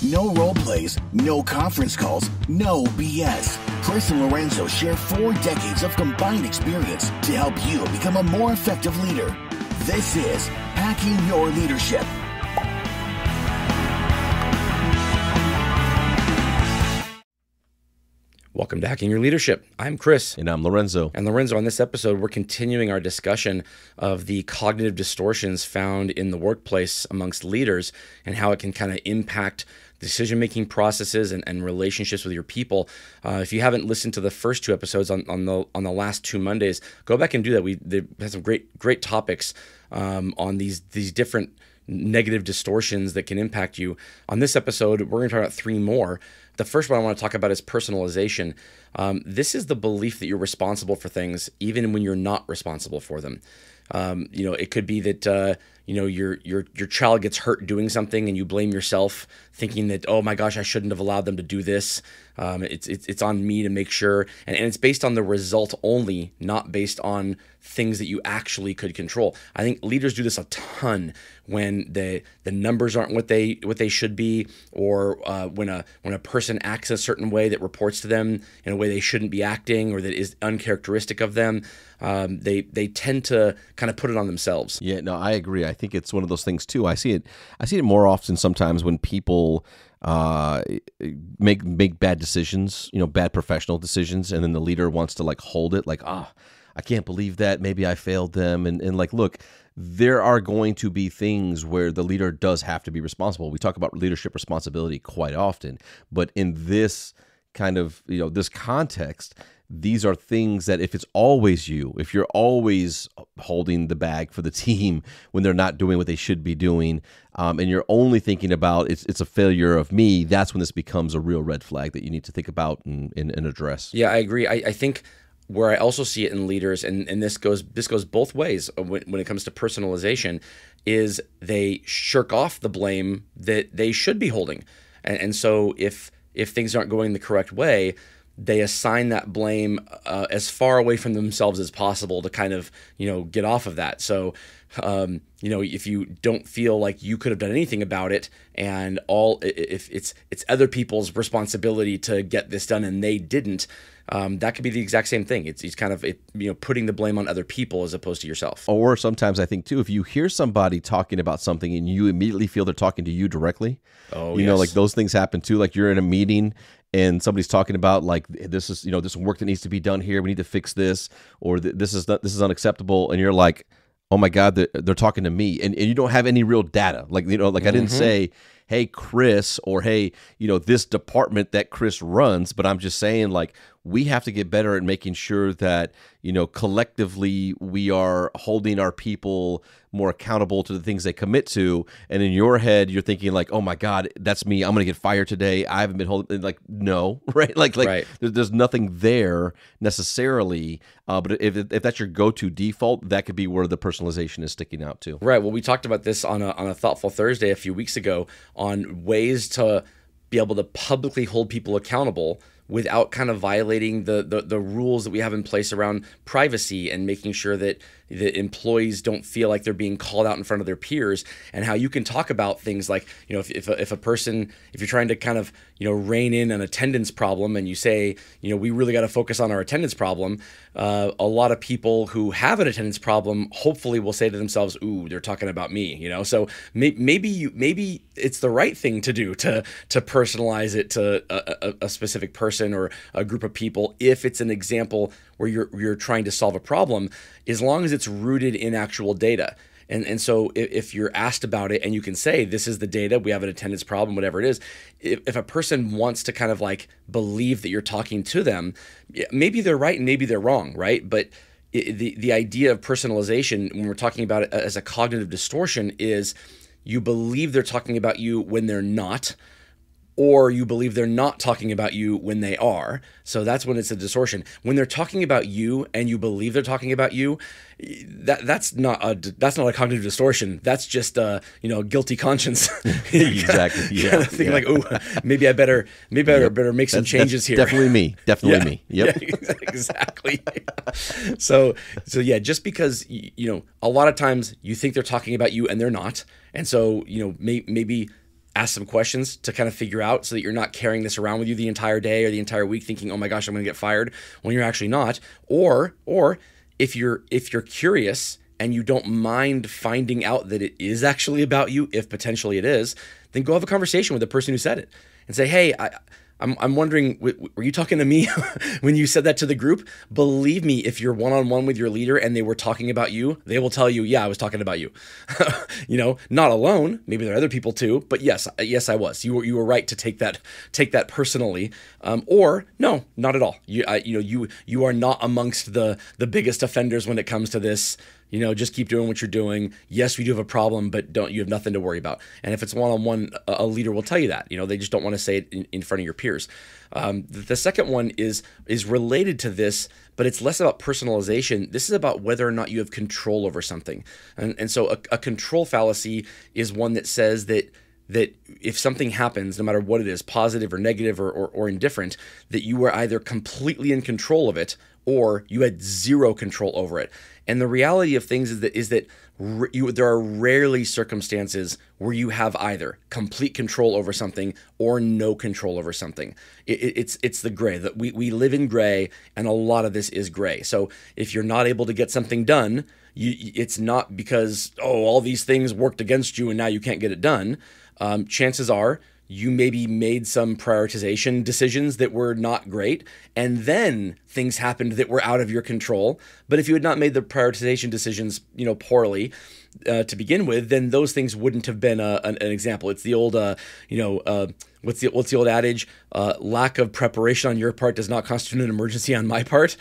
No role plays, no conference calls, no BS. Chris and Lorenzo share 4 decades of combined experience to help you become a more effective leader. This is Hacking Your Leadership. Welcome to Hacking Your Leadership. I'm Chris. And I'm Lorenzo. And Lorenzo, on this episode, we're continuing our discussion of the cognitive distortions found in the workplace amongst leaders and how it can kind of impact decision-making processes and relationships with your people. If you haven't listened to the first 2 episodes on the last 2 Mondays, go back and do that. They had some great topics on these different negative distortions that can impact you. On this episode, we're going to talk about 3 more. The first one I want to talk about is personalization. This is the belief that you're responsible for things even when you're not responsible for them. It could be that your child gets hurt doing something and you blame yourself, thinking that, oh my gosh, I shouldn't have allowed them to do this. It's on me to make sure, and it's based on the result only, not based on things that you actually could control. I think leaders do this a ton when the numbers aren't what they should be, or when a person acts a certain way that reports to them in a way they shouldn't be acting, or that is uncharacteristic of them. They tend to kind of put it on themselves. Yeah, no, I agree. I think it's one of those things too. I see it more often sometimes when people make bad decisions, bad professional decisions, and then the leader wants to hold it, I can't believe that. Maybe I failed them. And look, there are going to be things where the leader does have to be responsible. We talk about leadership responsibility quite often, but in this kind of, this context, these are things that if it's always you, if you're always holding the bag for the team when they're not doing what they should be doing, and you're only thinking about it's a failure of me, that's when this becomes a real red flag that you need to think about and address. Yeah, I agree. I think where I also see it in leaders, and this goes both ways when it comes to personalization, is they shirk off the blame that they should be holding. And so if things aren't going the correct way, they assign that blame as far away from themselves as possible to kind of, get off of that. So, if you don't feel like you could have done anything about it, and if it's other people's responsibility to get this done and they didn't, that could be the exact same thing. It's kind of putting the blame on other people as opposed to yourself. Or sometimes I think too, if you hear somebody talking about something and you immediately feel they're talking to you directly, those things happen too. Like you're in a meeting and somebody's talking about this is this work that needs to be done here. We need to fix this, or this is unacceptable, and you're like, oh my God, they're talking to me, and you don't have any real data. I didn't say, hey, Chris, or hey, this department that Chris runs, but I'm just saying we have to get better at making sure that, collectively we are holding our people more accountable to the things they commit to. And in your head, you're thinking oh my God, that's me. I'm going to get fired today. I haven't been holding, no, right? Right. There's nothing there necessarily. But if that's your go-to default, that could be where the personalization is sticking out too. Right. Well, we talked about this on a Thoughtful Thursday a few weeks ago on ways to be able to publicly hold people accountable without kind of violating the rules that we have in place around privacy, and making sure that the employees don't feel like they're being called out in front of their peers, and how you can talk about things like, if you're trying to kind of, rein in an attendance problem, and you say, we really got to focus on our attendance problem, a lot of people who have an attendance problem hopefully will say to themselves, ooh, they're talking about me, so maybe it's the right thing to do to personalize it to a specific person or a group of people if it's an example where you're trying to solve a problem, as long as it's rooted in actual data. And so if you're asked about it and you can say, this is the data, we have an attendance problem, whatever it is, if a person wants to kind of believe that you're talking to them, maybe they're right and maybe they're wrong, right? But the idea of personalization, when we're talking about it as a cognitive distortion, is you believe they're talking about you when they're not, or you believe they're not talking about you when they are. So that's when it's a distortion. When they're talking about you and you believe they're talking about you, that's not a cognitive distortion. That's just a guilty conscience. Exactly. Yeah. Thinking oh, maybe I better make some changes here. Definitely me. Definitely me. Yep. Yeah, exactly. So yeah, just because a lot of times you think they're talking about you and they're not, and so maybe ask some questions to kind of figure out, so that you're not carrying this around with you the entire day or the entire week thinking, oh my gosh, I'm going to get fired, when you're actually not. Or if you're curious and you don't mind finding out that it is actually about you, if potentially it is, then go have a conversation with the person who said it and say, hey, I'm wondering, were you talking to me when you said that to the group? Believe me, if you're one-on-one with your leader and they were talking about you, they will tell you, yeah, I was talking about you. Not alone. Maybe there are other people too, but yes, I was. You were right to take that personally, or no, not at all. You are not amongst the biggest offenders when it comes to this. Just keep doing what you're doing. Yes, we do have a problem, but you have nothing to worry about. And if it's one-on-one, a leader will tell you that. They just don't want to say it in front of your peers. The second one is related to this, but it's less about personalization. This is about whether or not you have control over something. And so a control fallacy is one that says that if something happens, no matter what it is, positive or negative or indifferent, that you were either completely in control of it or you had zero control over it. And the reality of things is that there are rarely circumstances where you have either complete control over something or no control over something. It's the gray. That we live in gray, and a lot of this is gray. So if you're not able to get something done, it's not because, all these things worked against you and now you can't get it done. Chances are you maybe made some prioritization decisions that were not great, and then things happened that were out of your control. But if you had not made the prioritization decisions, poorly to begin with, then those things wouldn't have been an example. It's the old, what's the old adage? Lack of preparation on your part does not constitute an emergency on my part.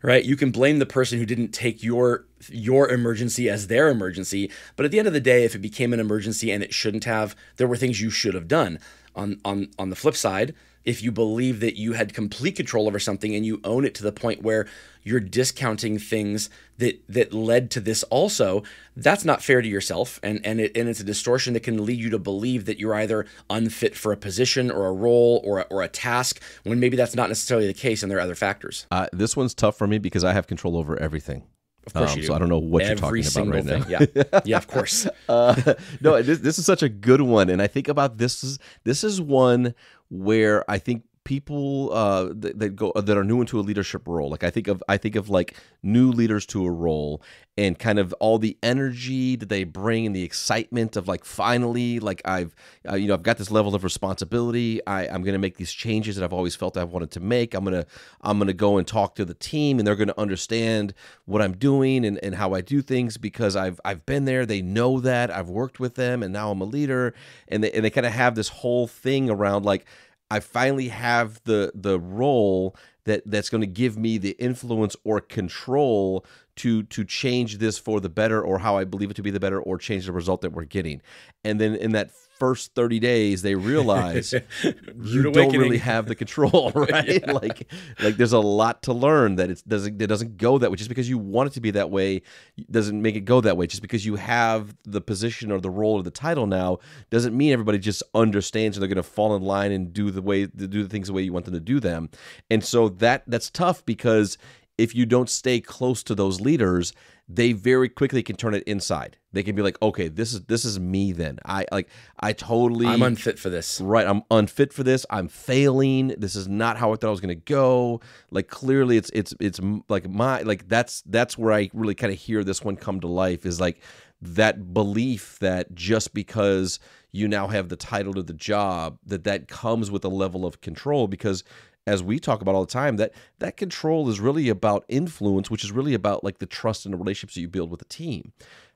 Right? You can blame the person who didn't take your emergency as their emergency, but at the end of the day, if it became an emergency and it shouldn't have, there were things you should have done. On the flip side, if you believe that you had complete control over something and you own it to the point where you're discounting things that led to this also, that's not fair to yourself, and it's a distortion that can lead you to believe that you're either unfit for a position or a role or a task, when maybe that's not necessarily the case and there are other factors. This one's tough for me because I have control over everything. Of course you do. So I don't know what you're talking about right now. Yeah, of course. No, this is such a good one, and I think about this is one where I think people that are new into a leadership role, like I think of like new leaders to a role, and kind of all the energy that they bring and the excitement of like, finally, like I've got this level of responsibility. I'm going to make these changes that I've always felt I've wanted to make. I'm gonna go and talk to the team, and they're going to understand what I'm doing and how I do things because I've been there. They know that I've worked with them, and now I'm a leader, and they kind of have this whole thing around like, I finally have the role that's going to give me the influence or control to change this for the better, or how I believe it to be the better, or change the result that we're getting. And then in that first 30 days, they realize you don't really have the control, right? Yeah. Like there's a lot to learn, that it doesn't go that way. Just because you want it to be that way doesn't make it go that way. Just because you have the position or the role or the title now doesn't mean everybody just understands and they're going to fall in line and do the things the way you want them to do them. And so that's tough, because if you don't stay close to those leaders, they very quickly can turn it inside. They can be like, okay, this is me then. I'm unfit for this. Right, I'm unfit for this. I'm failing. This is not how I thought I was going to go. Like, clearly it's like that's where I really kind of hear this one come to life, is like that belief that just because you now have the title to the job, that comes with a level of control. Because as we talk about all the time, that control is really about influence, which is really about like the trust and the relationships that you build with a team.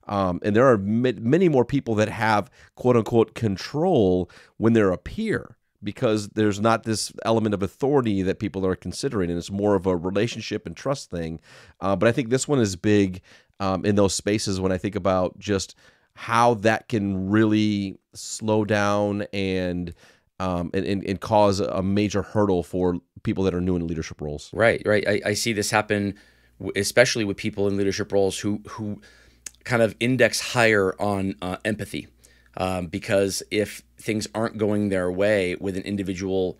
And there are many more people that have quote unquote control when they're a peer, because there's not this element of authority that people are considering, and it's more of a relationship and trust thing. But I think this one is big in those spaces when I think about just how that can really slow down and cause a major hurdle for people that are new in leadership roles. Right. I see this happen, especially with people in leadership roles who kind of index higher on empathy, because if things aren't going their way with an individual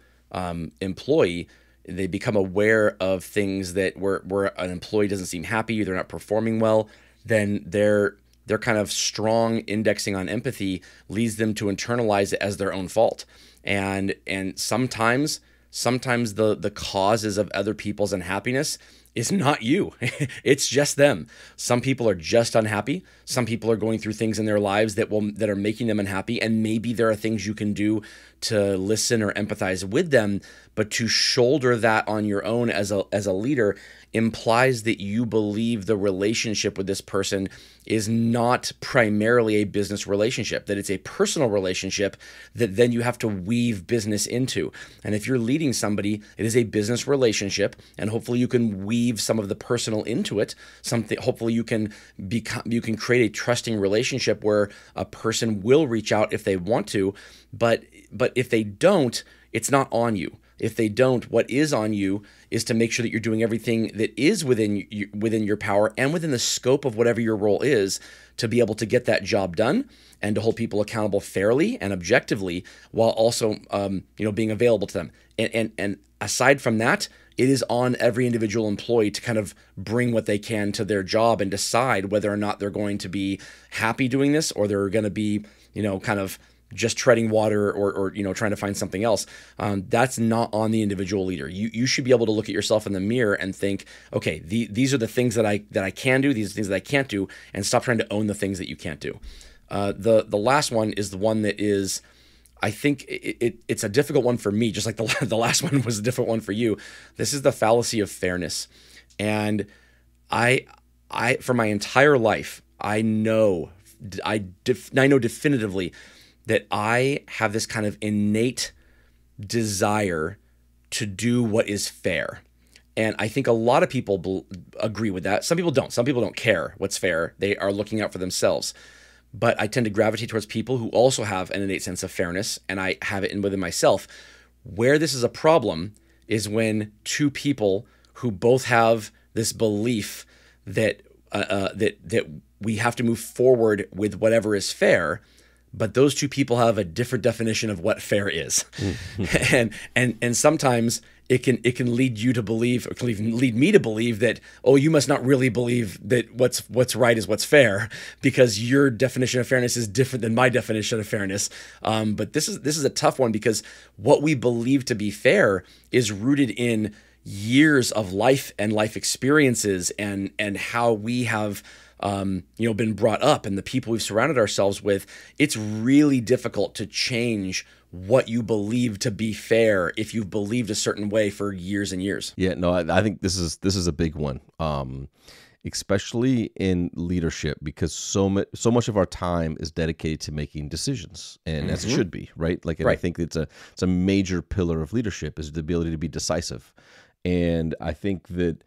employee, they become aware of things that where an employee doesn't seem happy, they're not performing well, then they're their kind of strong indexing on empathy leads them to internalize it as their own fault. And sometimes the causes of other people's unhappiness is not you. It's just them. Some people are just unhappy. Some people are going through things in their lives that are making them unhappy, and maybe there are things you can do to listen or empathize with them, but to shoulder that on your own as a leader implies that you believe the relationship with this person is not primarily a business relationship, that it's a personal relationship that then you have to weave business into. And if you're leading somebody, it is a business relationship, and hopefully you can weave some of the personal into it. Hopefully you can create a trusting relationship where a person will reach out if they want to, but if they don't, it's not on you. If they don't, what is on you is to make sure that you're doing everything that is within your power and within the scope of whatever your role is to be able to get that job done and to hold people accountable fairly and objectively while also being available to them. And aside from that, it is on every individual employee to kind of bring what they can to their job and decide whether or not they're going to be happy doing this or they're going to be, kind of just treading water or trying to find something else. That's not on the individual leader. You should be able to look at yourself in the mirror and think, okay, these are the things that I can do, these are the things that I can't do, and stop trying to own the things that you can't do. The last one is the one that is, I think it's a difficult one for me, just like the last one was a different one for you. This is the fallacy of fairness. And I for my entire life, I know definitively that I have this kind of innate desire to do what is fair. And I think a lot of people agree with that. Some people don't. Some people don't care what's fair. They are looking out for themselves. But I tend to gravitate towards people who also have an innate sense of fairness, and I have it within myself. Where this is a problem is when two people who both have this belief that that we have to move forward with whatever is fair, but those two people have a different definition of what fair is. and sometimes it can lead you to believe, or can even lead me to believe that, oh, you must not really believe that what's right is what's fair, because your definition of fairness is different than my definition of fairness. But this is a tough one, because what we believe to be fair is rooted in years of life and life experiences and how we have been brought up and the people we've surrounded ourselves with. It's really difficult to change what you believe to be fair if you've believed a certain way for years and years. Yeah, no, I think this is a big one, especially in leadership, because so much of our time is dedicated to making decisions, and as it should be, right? Like, and right. I think it's a major pillar of leadership is the ability to be decisive, and I think that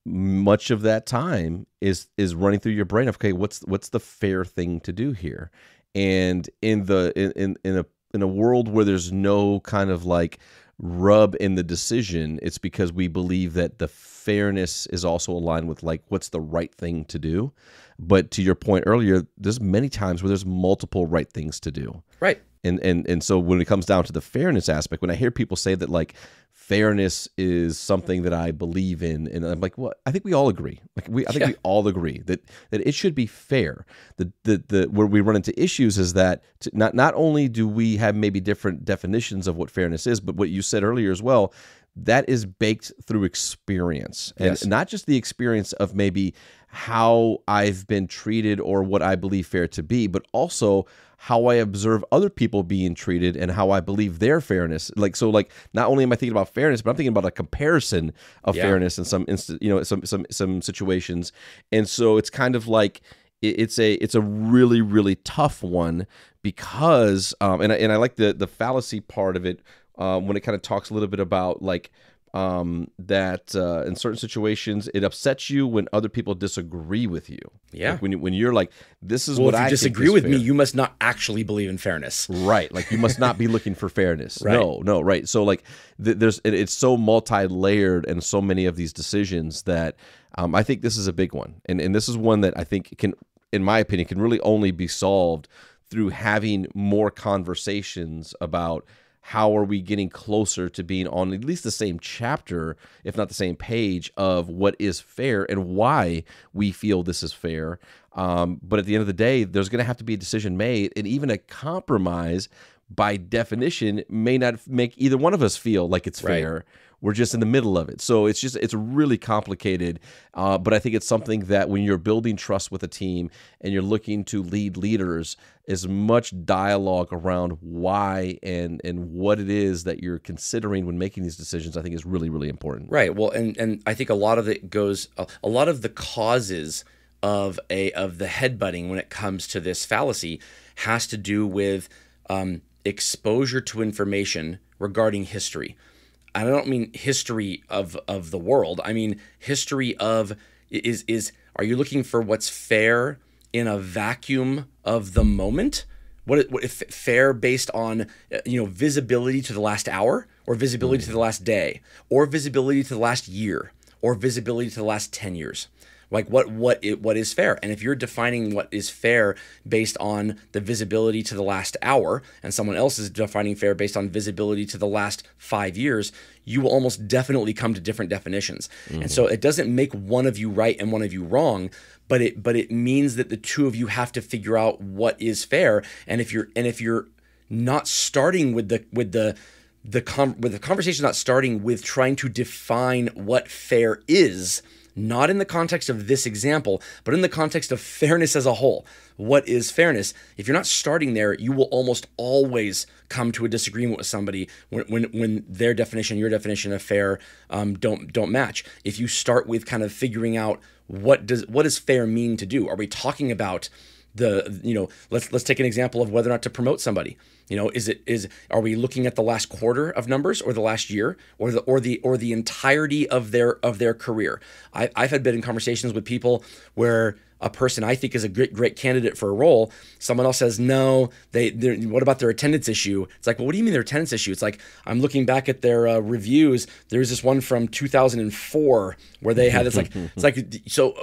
much of that time is running through your brain of, okay, what's the fair thing to do here? And in a world where there's no kind of like rub in the decision, it's because we believe that the fairness is also aligned with like what's the right thing to do. But to your point earlier, there's many times where there's multiple right things to do. Right. And so when it comes down to the fairness aspect, when I hear people say that like fairness is something that I believe in, and I'm like, well, I think we all agree. I think we all agree that it should be fair. The where we run into issues is that not only do we have maybe different definitions of what fairness is, but what you said earlier as well, that is baked through experience, and not just the experience of maybe how I've been treated or what I believe fair to be, but also how I observe other people being treated and how I believe their fairness. Like, not only am I thinking about fairness, but I'm thinking about a comparison of fairness in some situations. And so it's kind of like it's a really, really tough one, because and I like the fallacy part of it, when it kind of talks a little bit about like that in certain situations it upsets you when other people disagree with you. Yeah. Like when you're like, this is what I think is fair. If you disagree with me, you must not actually believe in fairness. Right. Like you must not be looking for fairness. Right. No. Right. So like it's so multi-layered and so many of these decisions that I think this is a big one. And this is one that I think can, in my opinion, can really only be solved through having more conversations about how are we getting closer to being on at least the same chapter, if not the same page, of what is fair and why we feel this is fair. But at the end of the day, there's going to have to be a decision made, and even a compromise by definition may not make either one of us feel like it's fair. Right. We're just in the middle of it. So it's really complicated. But I think it's something that when you're building trust with a team and you're looking to lead leaders, as much dialogue around why and what it is that you're considering when making these decisions, I think is really, really important. Right. Well, and I think a lot of it goes, a lot of the causes of the headbutting when it comes to this fallacy has to do with exposure to information regarding history. I don't mean history of the world. I mean history of are you looking for what's fair in a vacuum of the moment? What if fair based on visibility to the last hour, or visibility to the last day, or visibility to the last year, or visibility to the last 10 years? Like what is fair? And if you're defining what is fair based on the visibility to the last hour, and someone else is defining fair based on visibility to the last 5 years, you will almost definitely come to different definitions. Mm-hmm. And so it doesn't make one of you right and one of you wrong, but it means that the two of you have to figure out what is fair. And if you're not starting with the conversation, not starting with trying to define what fair is, not in the context of this example, but in the context of fairness as a whole. What is fairness? If you're not starting there, you will almost always come to a disagreement with somebody when their definition, your definition of fair don't match. If you start with kind of figuring out what does fair mean to do? Are we talking about let's take an example of whether or not to promote somebody. Are we looking at the last quarter of numbers, or the last year, or the entirety of their career? I've been in conversations with people where a person I think is a great candidate for a role, someone else says no. What about their attendance issue? It's like, well, what do you mean their attendance issue? It's like, I'm looking back at their reviews. There's this one from 2004 where they had it's like so.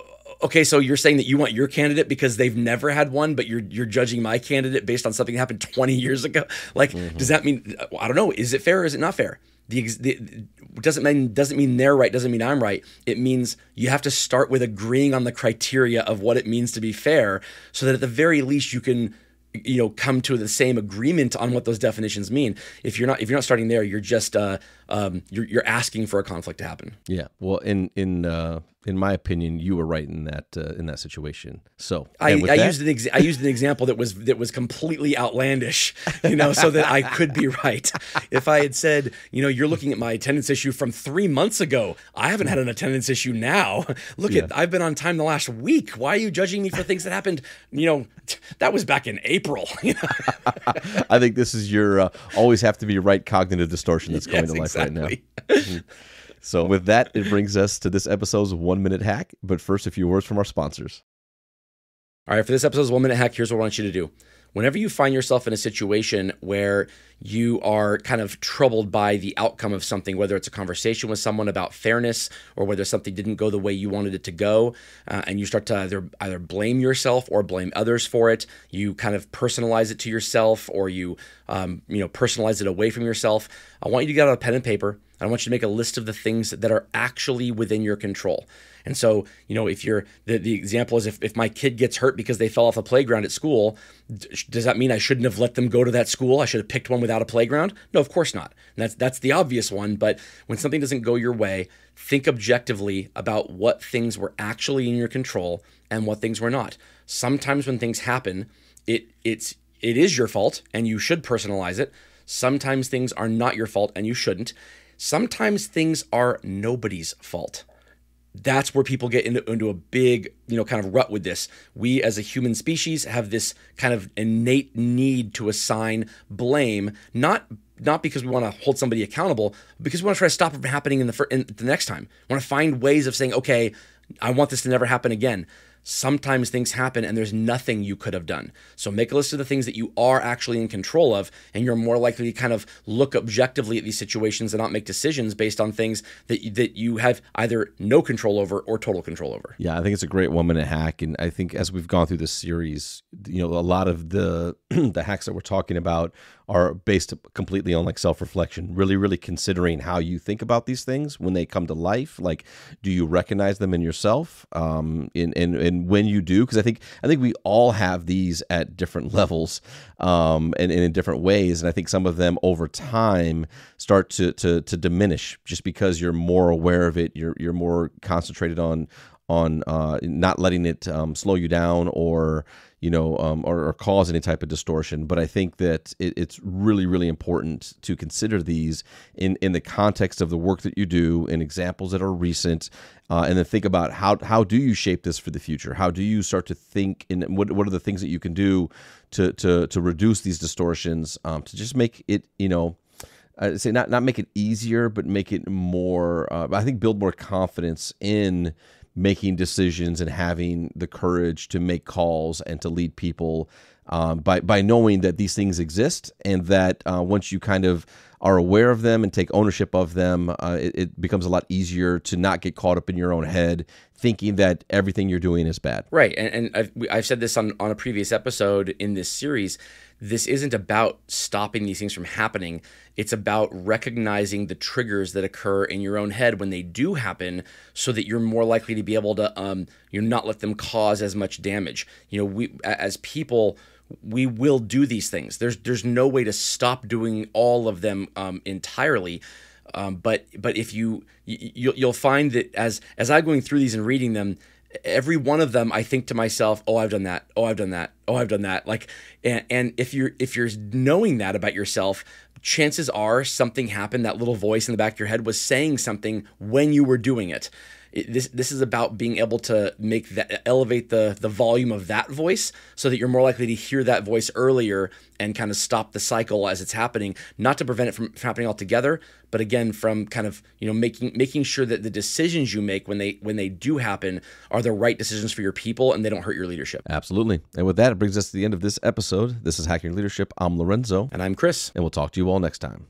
Okay, so you're saying that you want your candidate because they've never had one, but you're judging my candidate based on something that happened 20 years ago? Like, does that mean, I don't know, is it fair or is it not fair? Doesn't mean they're right, doesn't mean I'm right. It means you have to start with agreeing on the criteria of what it means to be fair, so that at the very least you can come to the same agreement on what those definitions mean. If you're not starting there, you're just you're asking for a conflict to happen. Yeah. Well, in my opinion, you were right in that situation. So I used an example that was completely outlandish, so that I could be right. If I had said, you're looking at my attendance issue from 3 months ago, I haven't had an attendance issue now. I've been on time the last week. Why are you judging me for things that happened? That was back in April. I think this is your always have to be right cognitive distortion that's going to life right now. Mm-hmm. So with that, it brings us to this episode's 1 Minute Hack. But first, a few words from our sponsors. All right, for this episode's 1 Minute Hack, here's what I want you to do. Whenever you find yourself in a situation where you are kind of troubled by the outcome of something, whether it's a conversation with someone about fairness, or whether something didn't go the way you wanted it to go, and you start to either blame yourself or blame others for it, you kind of personalize it to yourself, or you personalize it away from yourself, I want you to get out a pen and paper. I want you to make a list of the things that are actually within your control. And so, if you're the example is if my kid gets hurt because they fell off a playground at school, does that mean I shouldn't have let them go to that school? I should have picked one without a playground? No, of course not. And that's the obvious one. But when something doesn't go your way, think objectively about what things were actually in your control and what things were not. Sometimes when things happen, it is your fault and you should personalize it. Sometimes things are not your fault and you shouldn't. Sometimes things are nobody's fault. That's where people get into a big, kind of rut with this. We as a human species have this kind of innate need to assign blame, not because we want to hold somebody accountable, because we want to try to stop it from happening in the next time. We want to find ways of saying, okay, I want this to never happen again. Sometimes things happen and there's nothing you could have done. So make a list of the things that you are actually in control of, and you're more likely to kind of look objectively at these situations and not make decisions based on things that you have either no control over or total control over. Yeah, I think it's a great 1 minute hack. And I think as we've gone through this series, a lot of the the hacks that we're talking about are based completely on like self-reflection, really, really considering how you think about these things when they come to life. Like, do you recognize them in yourself? And when you do, because I think we all have these at different levels, and in different ways. And I think some of them over time start to diminish just because you're more aware of it. You're more concentrated on not letting it slow you down or or cause any type of distortion. But I think that it's really, really important to consider these in the context of the work that you do, in examples that are recent, and then think about how do you shape this for the future? How do you start to think, and what are the things that you can do to reduce these distortions, to just make it, I'd say not make it easier, but make it more, I think build more confidence in making decisions and having the courage to make calls and to lead people, by knowing that these things exist, and that once you kind of are aware of them and take ownership of them, it becomes a lot easier to not get caught up in your own head thinking that everything you're doing is bad. Right. And I've said this on a previous episode in this series. This isn't about stopping these things from happening. It's about recognizing the triggers that occur in your own head when they do happen, so that you're more likely to be able to not let them cause as much damage. We as people, we will do these things. There's no way to stop doing all of them entirely. But if you'll find that as I'm going through these and reading them, every one of them, I think to myself, oh, I've done that. Oh, I've done that. Oh, I've done that. Like, and if you're knowing that about yourself, chances are something happened. That little voice in the back of your head was saying something when you were doing it. This is about being able to elevate the volume of that voice, so that you're more likely to hear that voice earlier and kind of stop the cycle as it's happening, not to prevent it from happening altogether, but again, from kind of making sure that the decisions you make when they do happen are the right decisions for your people and they don't hurt your leadership. Absolutely. And with that, it brings us to the end of this episode. This is Hacking Leadership. I'm Lorenzo. And I'm Chris. And we'll talk to you all next time.